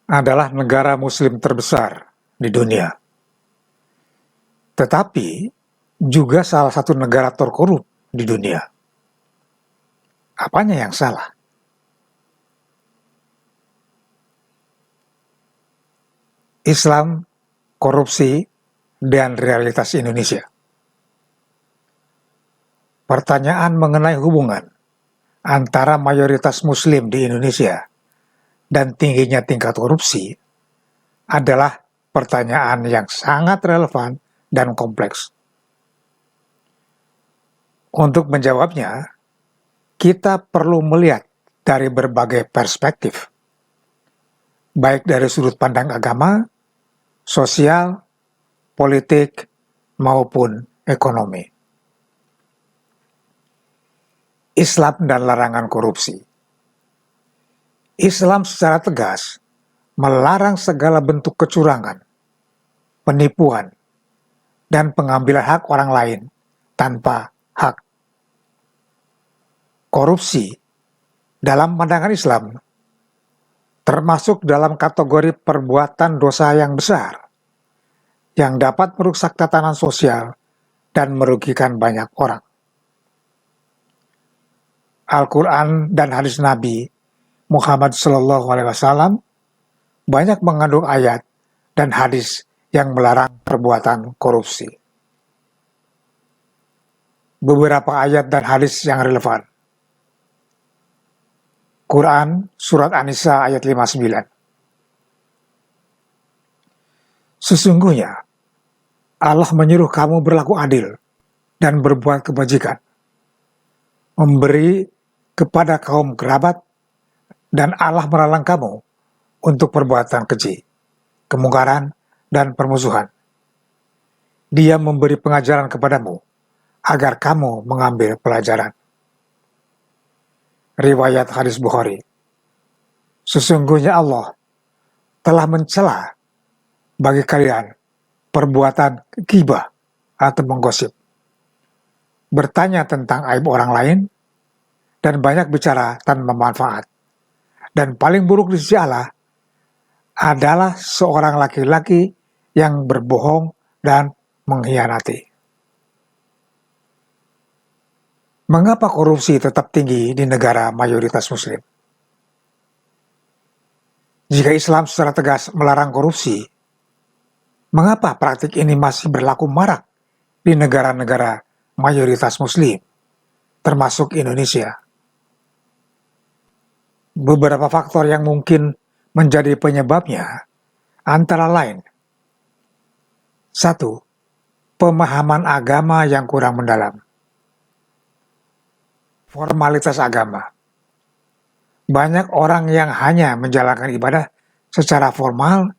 adalah negara muslim terbesar di dunia. Tetapi juga salah satu negara terkorup di dunia. Apanya yang salah? Islam, korupsi, dan realitas Indonesia. Pertanyaan mengenai hubungan antara mayoritas muslim di Indonesia dan tingginya tingkat korupsi adalah pertanyaan yang sangat relevan dan kompleks. Untuk menjawabnya, kita perlu melihat dari berbagai perspektif, baik dari sudut pandang agama, sosial, politik, maupun ekonomi. Islam dan larangan korupsi. Islam secara tegas melarang segala bentuk kecurangan, penipuan, dan pengambilan hak orang lain tanpa hak. Korupsi dalam pandangan Islam termasuk dalam kategori perbuatan dosa yang besar yang dapat merusak tatanan sosial dan merugikan banyak orang. Al-Quran dan hadis Nabi Muhammad SAW banyak mengandung ayat dan hadis yang melarang perbuatan korupsi. Beberapa ayat dan hadis yang relevan. Quran Surat An-Nisa ayat 59. Sesungguhnya Allah menyuruh kamu berlaku adil dan berbuat kebajikan, memberi kepada kaum kerabat, dan Allah melarang kamu untuk perbuatan keji, kemungkaran, dan permusuhan. Dia memberi pengajaran kepadamu agar kamu mengambil pelajaran. Riwayat hadis Bukhari. Sesungguhnya Allah telah mencela bagi kalian perbuatan ghibah atau menggosip, bertanya tentang aib orang lain, dan banyak bicara tanpa manfaat. Dan paling buruk di sisi Allah adalah seorang laki-laki yang berbohong dan mengkhianati. Mengapa korupsi tetap tinggi di negara mayoritas muslim? Jika Islam secara tegas melarang korupsi, mengapa praktik ini masih berlaku marak di negara-negara mayoritas muslim, termasuk Indonesia? Beberapa faktor yang mungkin menjadi penyebabnya antara lain: 1. Pemahaman agama yang kurang mendalam. Formalitas agama. Banyak orang yang hanya menjalankan ibadah secara formal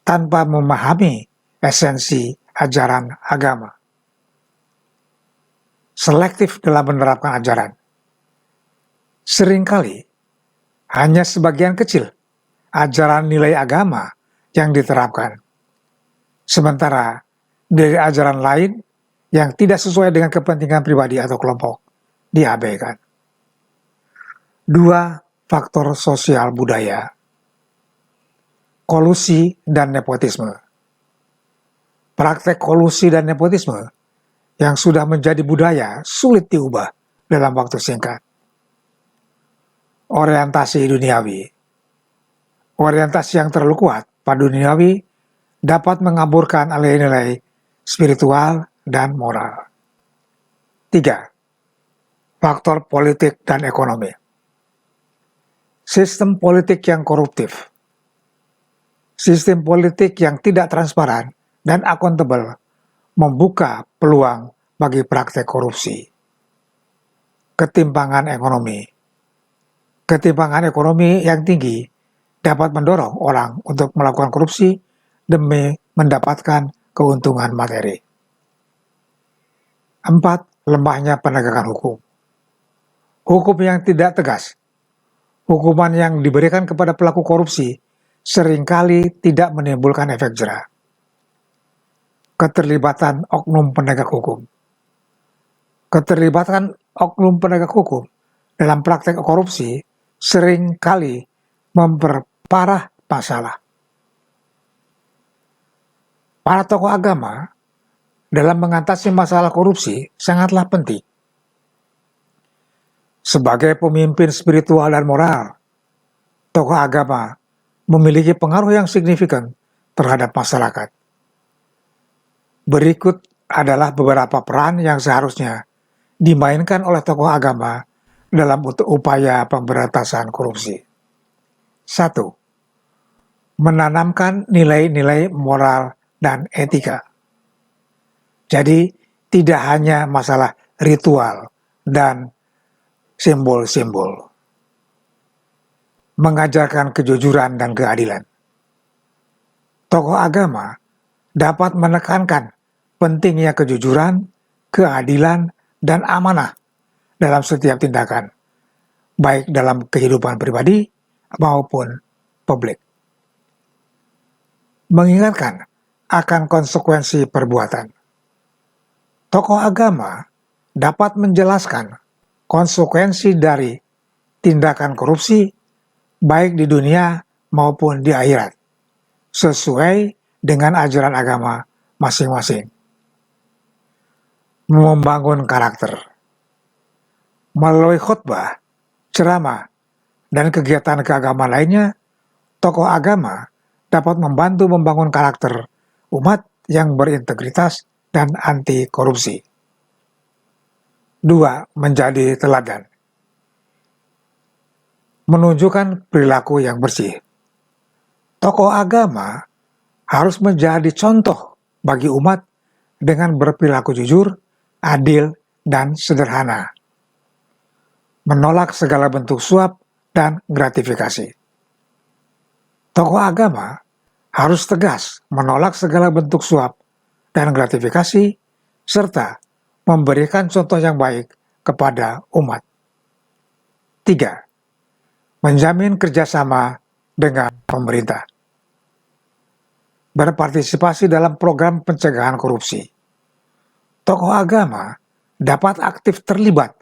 tanpa memahami esensi ajaran agama. Selektif dalam menerapkan ajaran. Seringkali hanya sebagian kecil ajaran nilai agama yang diterapkan, sementara dari ajaran lain yang tidak sesuai dengan kepentingan pribadi atau kelompok diabaikan. 2. Faktor sosial budaya. Kolusi dan nepotisme. Praktek kolusi dan nepotisme yang sudah menjadi budaya sulit diubah dalam waktu singkat. Orientasi duniawi. Orientasi yang terlalu kuat pada duniawi dapat mengaburkan nilai-nilai spiritual dan moral. 3. Faktor politik dan ekonomi. Sistem politik yang koruptif. Sistem politik yang tidak transparan dan akuntabel membuka peluang bagi praktek korupsi. Ketimpangan ekonomi. Ketimpangan ekonomi yang tinggi dapat mendorong orang untuk melakukan korupsi demi mendapatkan keuntungan materi. 4. Lemahnya penegakan hukum. Hukum yang tidak tegas. Hukuman yang diberikan kepada pelaku korupsi seringkali tidak menimbulkan efek jera. Keterlibatan oknum penegak hukum. Keterlibatan oknum penegak hukum dalam praktek korupsi sering kali memperparah masalah. Para tokoh agama dalam mengatasi masalah korupsi sangatlah penting. Sebagai pemimpin spiritual dan moral, tokoh agama memiliki pengaruh yang signifikan terhadap masyarakat. Berikut adalah beberapa peran yang seharusnya dimainkan oleh tokoh agama dalam upaya pemberantasan korupsi. 1. Menanamkan nilai-nilai moral dan etika. Jadi, tidak hanya masalah ritual dan simbol-simbol. Mengajarkan kejujuran dan keadilan. Tokoh agama dapat menekankan pentingnya kejujuran, keadilan, dan amanah dalam setiap tindakan, baik dalam kehidupan pribadi maupun publik. Mengingatkan akan konsekuensi perbuatan. Tokoh agama dapat menjelaskan konsekuensi dari tindakan korupsi baik di dunia maupun di akhirat, sesuai dengan ajaran agama masing-masing. Membangun karakter. Melalui khutbah, ceramah, dan kegiatan keagamaan lainnya, tokoh agama dapat membantu membangun karakter umat yang berintegritas dan anti korupsi. 2. Menjadi teladan. Menunjukkan perilaku yang bersih. Tokoh agama harus menjadi contoh bagi umat dengan berperilaku jujur, adil, dan sederhana. Menolak segala bentuk suap dan gratifikasi. Tokoh agama harus tegas menolak segala bentuk suap dan gratifikasi, serta memberikan contoh yang baik kepada umat. 3. Menjamin kerjasama dengan pemerintah. Berpartisipasi dalam program pencegahan korupsi. Tokoh agama dapat aktif terlibat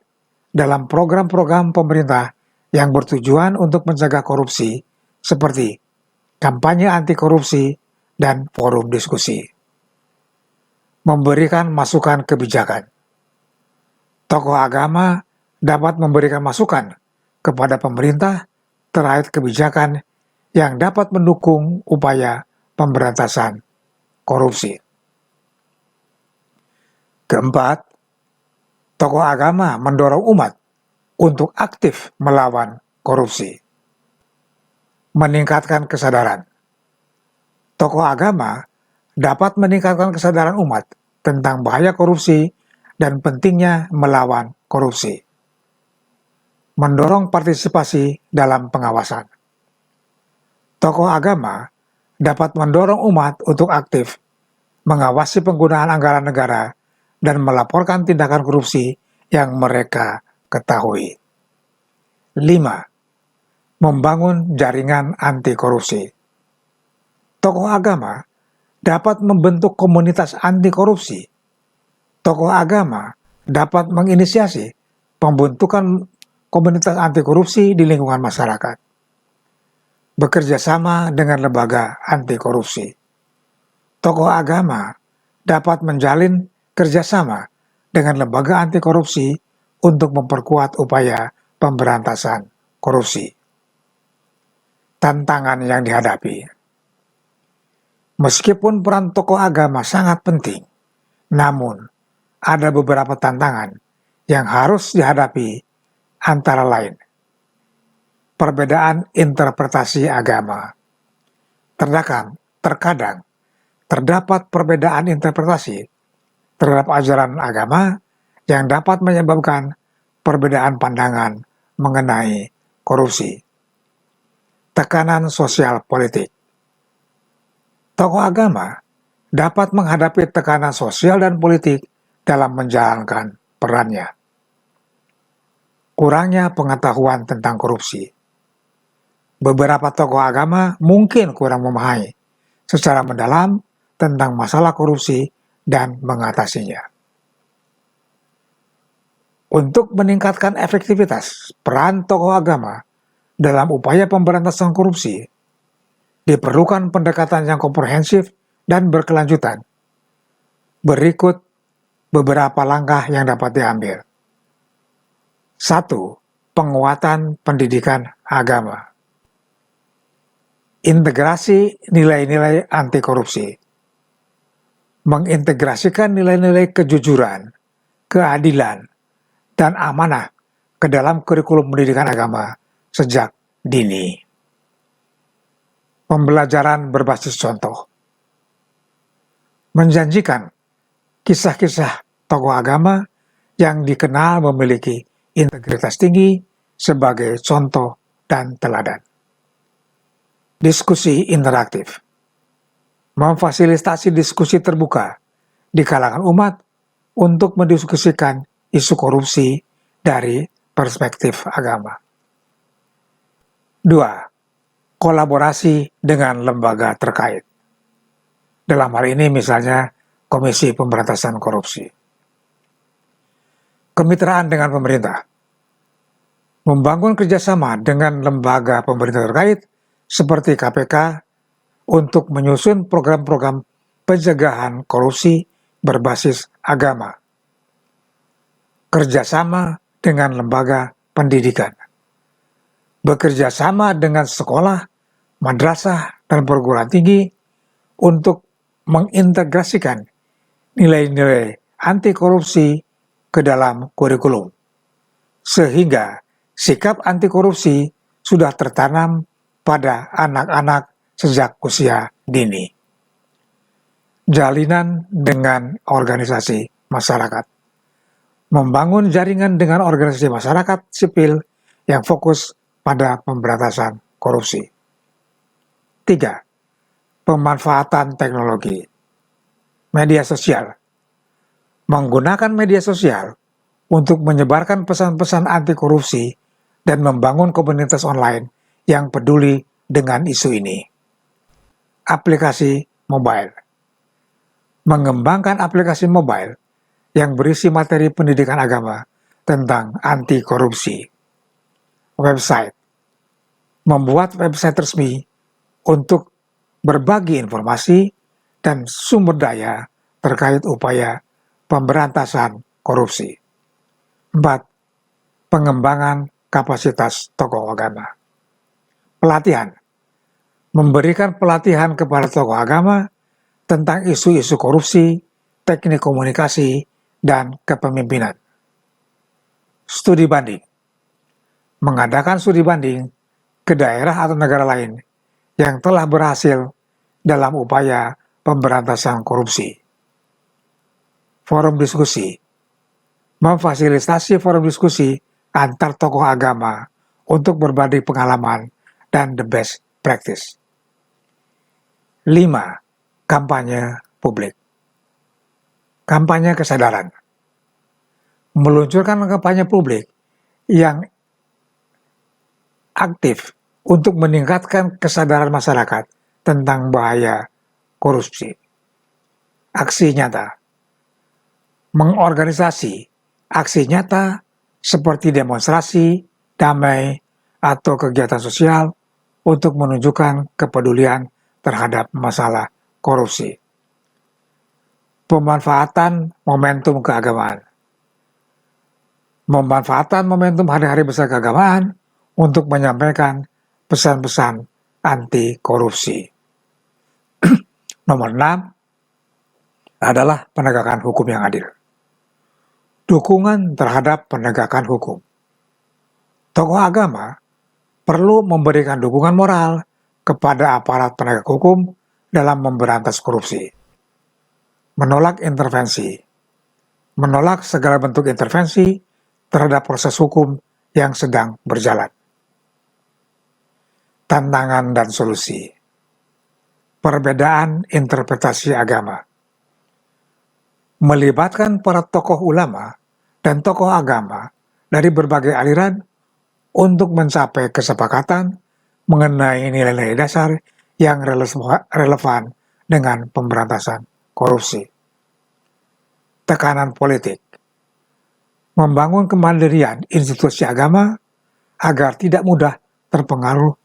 dalam program-program pemerintah yang bertujuan untuk mencegah korupsi, seperti kampanye anti korupsi dan forum diskusi. Memberikan masukan kebijakan. Tokoh agama dapat memberikan masukan kepada pemerintah terkait kebijakan yang dapat mendukung upaya pemberantasan korupsi. Keempat, tokoh agama mendorong umat untuk aktif melawan korupsi. Meningkatkan kesadaran. Tokoh agama dapat meningkatkan kesadaran umat tentang bahaya korupsi dan pentingnya melawan korupsi. Mendorong partisipasi dalam pengawasan. Tokoh agama dapat mendorong umat untuk aktif mengawasi penggunaan anggaran negara dan melaporkan tindakan korupsi yang mereka ketahui. 5. Membangun jaringan anti korupsi. Tokoh agama dapat membentuk komunitas anti korupsi. Tokoh agama dapat menginisiasi pembentukan komunitas anti korupsi di lingkungan masyarakat. Bekerja sama dengan lembaga anti korupsi. Tokoh agama dapat menjalin kerjasama dengan lembaga anti korupsi untuk memperkuat upaya pemberantasan korupsi. Tantangan yang dihadapi. Meskipun peran tokoh agama sangat penting, namun ada beberapa tantangan yang harus dihadapi, antara lain perbedaan interpretasi agama. Terkadang terdapat perbedaan interpretasi terhadap ajaran agama yang dapat menyebabkan perbedaan pandangan mengenai korupsi. Tekanan sosial politik. Tokoh agama dapat menghadapi tekanan sosial dan politik dalam menjalankan perannya. Kurangnya pengetahuan tentang korupsi. Beberapa tokoh agama mungkin kurang memahami secara mendalam tentang masalah korupsi dan mengatasinya. Untuk meningkatkan efektivitas peran tokoh agama dalam upaya pemberantasan korupsi, diperlukan pendekatan yang komprehensif dan berkelanjutan. Berikut beberapa langkah yang dapat diambil. 1. Penguatan pendidikan agama. Integrasi nilai-nilai anti korupsi. Mengintegrasikan nilai-nilai kejujuran, keadilan, dan amanah ke dalam kurikulum pendidikan agama sejak dini. Pembelajaran berbasis contoh. Menjanjikan kisah-kisah tokoh agama yang dikenal memiliki integritas tinggi sebagai contoh dan teladan. Diskusi interaktif. Memfasilitasi diskusi terbuka di kalangan umat untuk mendiskusikan isu korupsi dari perspektif agama. 2. Kolaborasi dengan lembaga terkait. Dalam hal ini misalnya Komisi Pemberantasan Korupsi. Kemitraan dengan pemerintah. Membangun kerjasama dengan lembaga pemerintah terkait seperti KPK untuk menyusun program-program pencegahan korupsi berbasis agama. Kerjasama dengan lembaga pendidikan. Bekerja sama dengan sekolah, madrasah, dan perguruan tinggi untuk mengintegrasikan nilai-nilai anti korupsi ke dalam kurikulum, sehingga sikap anti korupsi sudah tertanam pada anak-anak sejak usia dini. Jalinan dengan organisasi masyarakat. Membangun jaringan dengan organisasi masyarakat sipil yang fokus pada pemberantasan korupsi. 3. Pemanfaatan teknologi. Media sosial. Menggunakan media sosial untuk menyebarkan pesan-pesan anti korupsi dan membangun komunitas online yang peduli dengan isu ini. Aplikasi mobile. Mengembangkan aplikasi mobile yang berisi materi pendidikan agama tentang anti korupsi. Website. Membuat website resmi untuk berbagi informasi dan sumber daya terkait upaya pemberantasan korupsi. 4. Pengembangan kapasitas tokoh agama. Pelatihan. Memberikan pelatihan kepada tokoh agama tentang isu-isu korupsi, teknik komunikasi, dan kepemimpinan. Studi banding. Mengadakan studi banding ke daerah atau negara lain yang telah berhasil dalam upaya pemberantasan korupsi. Forum diskusi. Memfasilitasi forum diskusi antar tokoh agama untuk berbagi pengalaman dan the best practice. 5. Kampanye publik. Kampanye kesadaran. Meluncurkan kampanye publik yang aktif untuk meningkatkan kesadaran masyarakat tentang bahaya korupsi. Aksi nyata. Mengorganisasi aksi nyata seperti demonstrasi, damai, atau kegiatan sosial untuk menunjukkan kepedulian terhadap masalah korupsi. Pemanfaatan momentum keagamaan. Memanfaatkan momentum hari-hari besar keagamaan untuk menyampaikan pesan-pesan anti korupsi. Nomor 6 adalah penegakan hukum yang adil. Dukungan terhadap penegakan hukum. Tokoh agama perlu memberikan dukungan moral kepada aparat penegak hukum dalam memberantas korupsi. Menolak intervensi. Menolak segala bentuk intervensi terhadap proses hukum yang sedang berjalan. Tantangan dan solusi. Perbedaan interpretasi agama. Melibatkan para tokoh ulama dan tokoh agama dari berbagai aliran untuk mencapai kesepakatan mengenai nilai-nilai dasar yang relevan dengan pemberantasan korupsi. Tekanan politik. Membangun kemandirian institusi agama agar tidak mudah terpengaruh